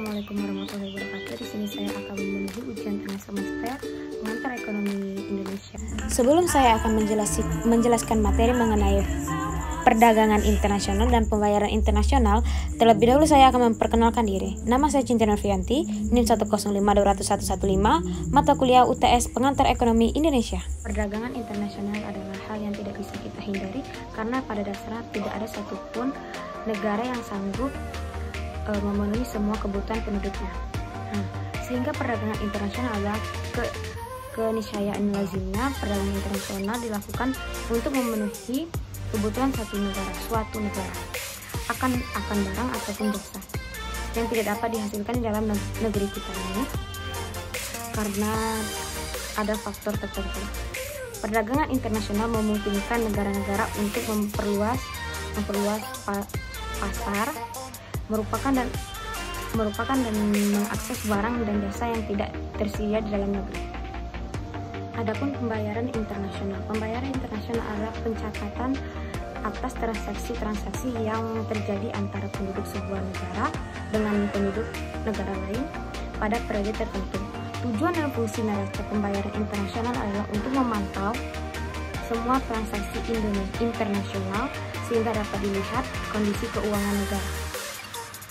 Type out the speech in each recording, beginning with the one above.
Assalamualaikum warahmatullahi wabarakatuh. Di sini saya akan memenuhi ujian tengah semester pengantar ekonomi Indonesia. Sebelum saya akan menjelaskan materi mengenai perdagangan internasional dan pembayaran internasional, terlebih dahulu saya akan memperkenalkan diri. Nama saya Cinta Nurfianti, NIM 105201115, mata kuliah UTS Pengantar Ekonomi Indonesia. Perdagangan internasional adalah hal yang tidak bisa kita hindari karena pada dasarnya tidak ada satupun negara yang sanggup memenuhi semua kebutuhan penduduknya. Sehingga perdagangan internasional adalah keniscayaan lazimnya perdagangan internasional dilakukan untuk memenuhi kebutuhan suatu negara akan barang ataupun jasa yang tidak dapat dihasilkan di dalam negeri kita ini karena ada faktor tertentu. Perdagangan internasional memungkinkan negara-negara untuk memperluas pasar, merupakan dan mengakses barang dan jasa yang tidak tersedia di dalam negeri. Adapun pembayaran internasional adalah pencatatan atas transaksi yang terjadi antara penduduk sebuah negara dengan penduduk negara lain pada periode tertentu. Tujuan dan fungsi neraca pembayaran internasional adalah untuk memantau semua transaksi internasional sehingga dapat dilihat kondisi keuangan negara.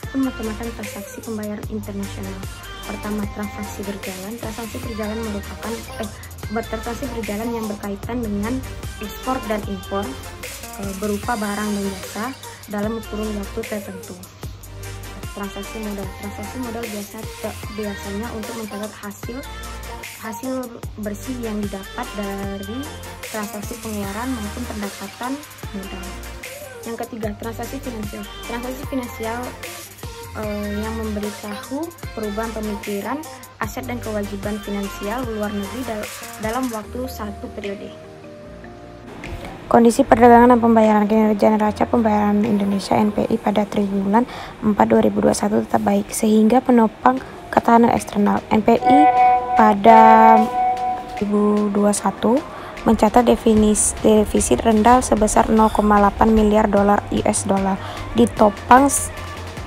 Macam-macam transaksi pembayaran internasional. Pertama, transaksi berjalan. Transaksi berjalan yang berkaitan dengan ekspor dan impor berupa barang dan jasa dalam kurun waktu tertentu. Transaksi modal biasanya untuk mencatat hasil bersih yang didapat dari transaksi pengeluaran maupun pendapatan modal. Yang ketiga, transaksi finansial. Transaksi finansial yang memberitahu perubahan pemikiran, aset dan kewajiban finansial luar negeri dalam waktu satu periode. Kondisi perdagangan dan pembayaran kinerja neraca pembayaran Indonesia (NPI) pada triwulan 4 2021 tetap baik sehingga penopang ketahanan eksternal. NPI pada 2021 mencatat defisit rendah sebesar 0,8 miliar dolar US dollar, ditopang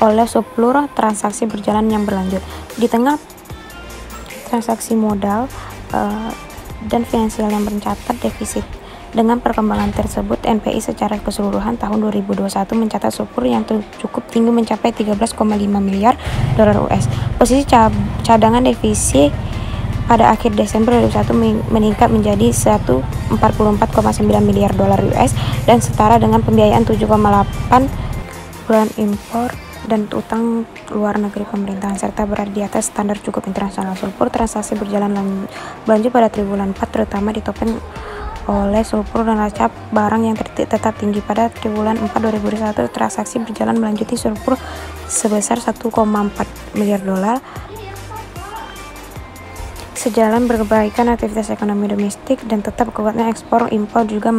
oleh seluruh transaksi berjalan yang berlanjut. Di tengah transaksi modal dan finansial yang mencatat defisit. Dengan perkembangan tersebut, NPI secara keseluruhan tahun 2021 mencatat surplus yang cukup tinggi mencapai 13,5 miliar dolar US. Posisi cadangan defisit pada akhir Desember 2021 meningkat menjadi 144,9 miliar dolar US dan setara dengan pembiayaan 7,8 bulan impor dan utang luar negeri pemerintahan serta berada di atas standar cukup internasional. Surplus transaksi berjalan lanjut pada triwulan 4 terutama ditopang oleh surplus neraca barang yang tetap tinggi. Pada triwulan 4 2021 transaksi berjalan melanjuti surplus sebesar 1,4 miliar dolar. Sejalan perbaikan aktivitas ekonomi domestik dan tetap kuatnya ekspor impor juga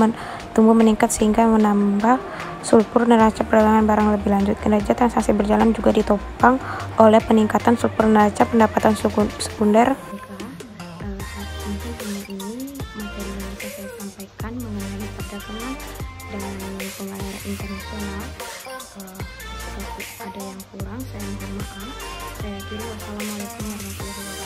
tumbuh meningkat sehingga menambah surplus neraca perdagangan barang lebih lanjut. Kinerja transaksi berjalan juga ditopang oleh peningkatan surplus neraca pendapatan sekunder. Mungkin ini materi yang bisa saya sampaikan mengenai perdagangan dan pembayaran internasional. Ada yang kurang, saya mohon maaf. Saya kira wassalamualaikum warahmatullahi wabarakatuh.